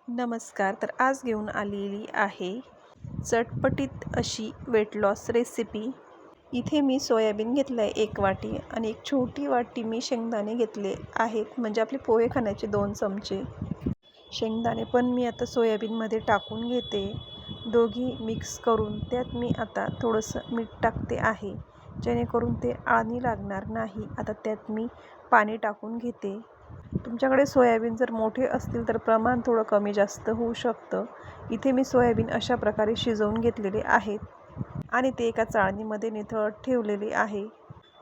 नमस्कार. तर आज घेऊन आलेली आहे चटपटीत अशी वेट लॉस रेसिपी. इथे मी सोयाबीन घेतलं आहे 1 वाटी आणि एक छोटी वाटी मी शेंगदाणे घेतले आहेत, म्हणजे आपले पोहे खाण्याचे 2 चमचे. शेंगदाणे पण मी आता सोयाबीनमध्ये टाकून घेते. दोघी मिक्स करून त्यात मी आता थोडंसं मीठ टाकते आहे, जेणेकरून ते आळणी लागणार नाही. आता त्यात मी पाणी टाकून घेते. तुमच्याकडे सोयाबीन जर मोठे असतील तर प्रमाण थोडं कमी जास्त होऊ शकतं. इथे मी सोयाबीन अशा प्रकारे शिजवून घेतलेले आहेत आणि ते एका चाळणीमध्ये निथळत ठेवलेले आहे.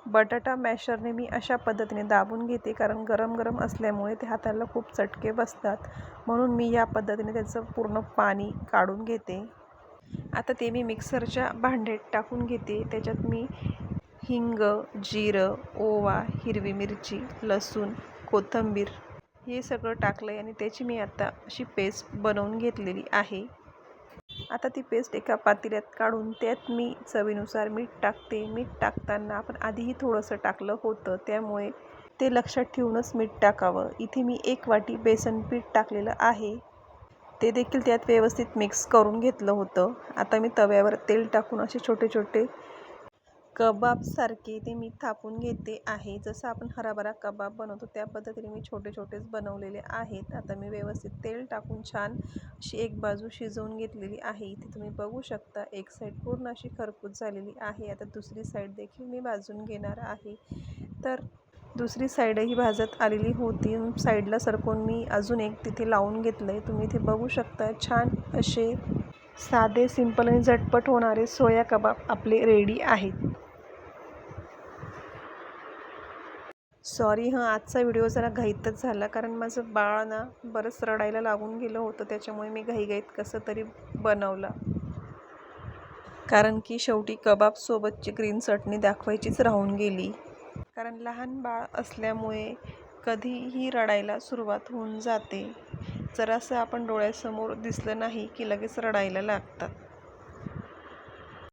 बटाटा मॅशरने मी अशा पद्धतीने दाबून घेते, कारण गरम गरम असल्यामुळे ते हाताला खूप चटके बसतात, म्हणून मी या पद्धतीने त्याचं पूर्ण पाणी काढून घेते. आता ते मी मिक्सरच्या भांड्यात टाकून घेते. त्याच्यात मी हिंग, जिरं, ओवा, हिरवी मिरची, लसूण, कोथिंबीर हे सगळं टाकलं आहे आणि त्याची मी आता अशी पेस्ट बनवून घेतलेली आहे. आता ती पेस्ट एका पातेल्यात काढून त्यात मी चवीनुसार मीठ टाकते. मीठ टाकताना आपण आधीही थोडंसं टाकलं होतं, त्यामुळे ते लक्षात ठेवूनच मीठ टाकावं. इथे मी 1 वाटी बेसन पीठ टाकलेलं आहे. ते देखील त्यात व्यवस्थित मिक्स करून घेतलं होतं. आता मी तव्यावर तेल टाकून असे छोटे छोटे कबाबसारखे ते मी थापून घेते आहे. जसं आपण हराभरा कबाब बनवतो त्या पद्धतीने मी छोटे छोटेच बनवलेले आहेत. आता मी व्यवस्थित तेल टाकून छान अशी एक बाजू शिजवून घेतलेली आहे. इथे तुम्ही बघू शकता एक साईड पूर्ण अशी खरपूस झालेली आहे. आता दुसरी साईड देखील मी भाजून घेणार आहे. तर दुसरी साईडही भाजत आलेली होती. साईडला सरकवून मी अजून एक तिथे लावून घेतलं आहे. तुम्ही इथे बघू शकता छान असे साधे, सिंपल आणि झटपट होणारे सोया कबाब आपले रेडी आहेत. सॉरी आजचा व्हिडिओ जरा घाईतच झाला, कारण माझं बाळ ना बरंच रडायला लागून गेलं होतं, त्याच्यामुळे मी घाईघाईत कसं तरी बनवला. कारण की शेवटी कबाबसोबतची ग्रीन चटणी दाखवायचीच राहून गेली. कारण लहान बाळ असल्यामुळे कधीही रडायला सुरुवात होऊन जाते. जरासं आपण डोळ्यासमोर दिसलं नाही की लगेच रडायला लागतात.